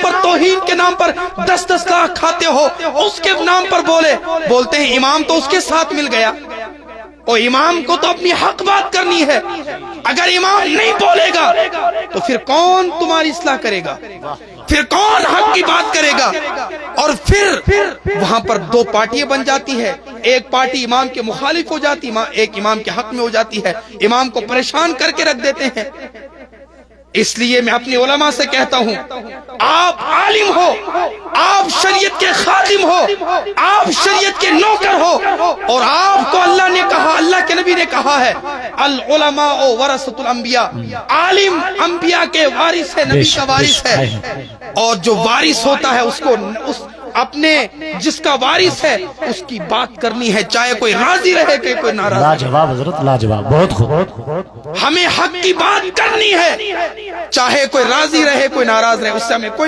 پر توہین کے نام پر 10-10 لاکھ کھاتے ہو، اس کے نام پر بولتے ہیں امام تو اس کے ساتھ مل گیا۔ اور امام کو تو اپنی حق بات کرنی ہے، اگر امام نہیں بولے گا تو پھر کون تمہاری اصلاح کرے گا، پھر کون حق کی بات کرے گا؟ اور پھر وہاں پر دو پارٹیاں بن جاتی ہے، ایک پارٹی امام کے مخالف ہو جاتی، ایک امام کے حق میں ہو جاتی ہے، امام کو پریشان کر کے رکھ دیتے ہیں۔ اس لیے میں اپنی علماء سے کہتا ہوں، آپ عالم ہو، آپ شریعت کے خادم ہو، آپ شریعت کے نوکر ہو، اور آپ کو اللہ نے کہا، اللہ کے نبی نے کہا ہے العلماء ورثۃ الانبیاء، عالم انبیاء کے وارث ہے، نبی کا وارث ہے، اور جو وارث ہوتا ہے اس کو اپنے جس کا وارث ہے اس کی بات کرنی ہے، چاہے کوئی راضی رہے کہ کوئی ناراض۔ لاجواب حضرت، لاجواب، بہت خوب۔ ہمیں حق کی بات کرنی ہے، چاہے کوئی راضی رہے کوئی ناراض رہے، اس سے ہمیں کوئی